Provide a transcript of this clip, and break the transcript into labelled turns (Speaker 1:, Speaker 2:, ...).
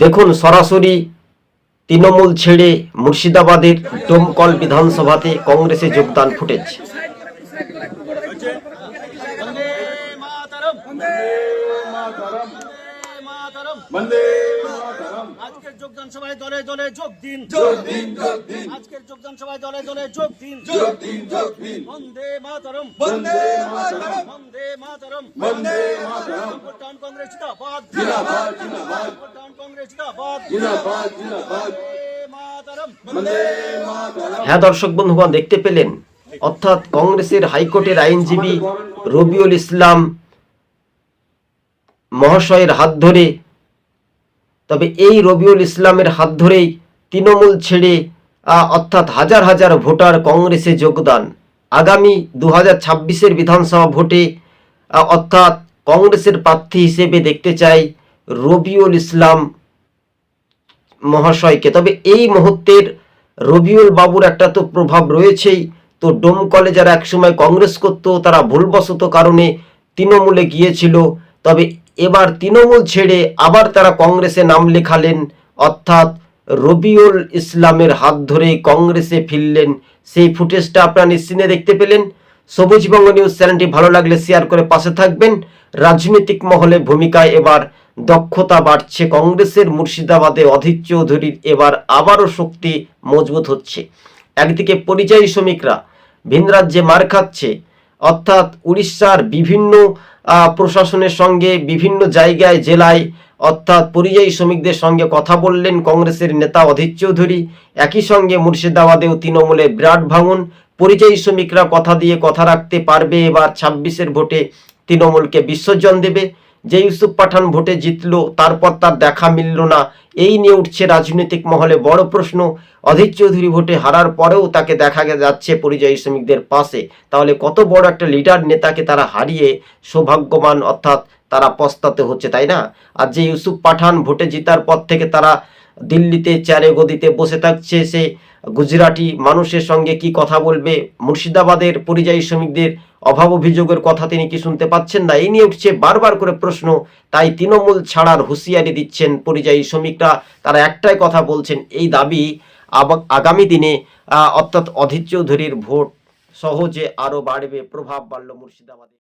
Speaker 1: দেখুন সরাসরি তৃণমূল ছেড়ে মুর্শিদাবাদের ডোমকল বিধানসভাতে কংগ্রেসে যোগদান ফুটেজ।
Speaker 2: আজকের যোগদান সভায় দলে দলে যোগ দিন। আজকের যোগদান সভায় দলে দলে যোগ দিন। বন্দে মাতরম, বন্দে মাতরম, বন্দে মাতরম, বন্দে মাতরম। ভোটদান কংগ্রেস জিন্দাবাদ, জিন্দাবাদ, জিন্দাবাদ। ভোটদান কংগ্রেস জিন্দাবাদ, জিন্দাবাদ, জিন্দাবাদ। মাতরম, বন্দে মাতরম।
Speaker 1: হ্যাঁ দর্শক বন্ধুগণ, দেখতে পেলেন অর্থাৎ কংগ্রেসের হাইকোর্টের আইনজীবী রবিউল ইসলাম মহাশয়ের হাত ধরে, তবে এই রবিউল ইসলামের হাত ধরেই তৃণমূল ছেড়ে অর্থাৎ হাজার হাজার ভোটার কংগ্রেসে যোগদান। আগামী 2026-এর বিধানসভা ভোটে অর্থাৎ কংগ্রেসের প্রার্থী হিসেবে দেখতে চাই রবিউল ইসলাম মহাশয়কে। তবে এই মুহূর্তের রবিউল বাবুর একটা তো প্রভাব রয়েছেই, তো ডোমকলে যারা একসময় কংগ্রেস করত তারা ভুলবশত কারণে তৃণমূলে গিয়েছিল, তবে এবার তৃণমূল ছেড়ে আবার তারা কংগ্রেসে নাম লেখালেন, অর্থাৎ রবিউল ইসলামের হাত ধরে কংগ্রেসে ফিরলেন। সেই ফুটেজটা আপনারা নিশ্চিন্তে দেখতে পেলেন। সবুজবঙ্গ নিউজ চ্যানেলটি ভালো লাগলে শেয়ার করে পাশে থাকবেন। রাজনৈতিক মহলে ভূমিকায় এবার দক্ষতা বাড়ছে কংগ্রেসের। মুর্শিদাবাদে অধীর চৌধুরীর এবার আবারও শক্তি মজবুত হচ্ছে। একদিকে পরিযায়ী শ্রমিকরা ভিন রাজ্যে মার খাচ্ছে, অর্থাৎ উড়িষ্যার বিভিন্ন প্রশাসনের সঙ্গে বিভিন্ন জায়গায় জেলায় অর্থাৎ পরিযায়ী শ্রমিকদের সঙ্গে কথা বললেন কংগ্রেসের নেতা অধীর চৌধুরী। একই সঙ্গে মুর্শিদাবাদেও তৃণমূলে বিরাট ভাঙন। পরিযায়ী শ্রমিকরা কথা দিয়ে কথা রাখতে পারবে, এবার 26-এর ভোটে তৃণমূলকে বিসর্জন দেবে। যে ইউসুফ পাঠান ভোটে জিতলো তারপর তার দেখা মিলল না, এই নিয়ে উঠছে রাজনৈতিক মহলে বড় প্রশ্ন। অধীর চৌধুরী ভোটে হারার পরেও তাকে দেখা যাচ্ছে পরিযায়ী শ্রমিকদের পাশে, তাহলে কত বড় একটা লিডার নেতাকে তারা হারিয়ে সৌভাগ্যবান অর্থাৎ তারা পস্তাতে হচ্ছে, তাই না? আর যে ইউসুফ পাঠান ভোটে জেতার পর থেকে তারা দিল্লিতে চেয়ারে গদিতে বসে থাকছে, সে গুজরাটি মানুষের সঙ্গে কি কথা বলবে? মুর্শিদাবাদের পরিযায়ী শ্রমিকদের অভাব অভিযোগের কথা তিনি কি শুনতে পাচ্ছেন না? এই নিয়ে উঠছে বারবার করে প্রশ্ন। তাই তৃণমূল ছাড়ার হুঁশিয়ারি দিচ্ছেন পরিযায়ী শ্রমিকরা। তারা একটাই কথা বলছেন, এই দাবি আগামী দিনে অর্থাৎ অধীর চৌধুরীর ভোট সহজে আরও বাড়বে, প্রভাব বাড়ল মুর্শিদাবাদে।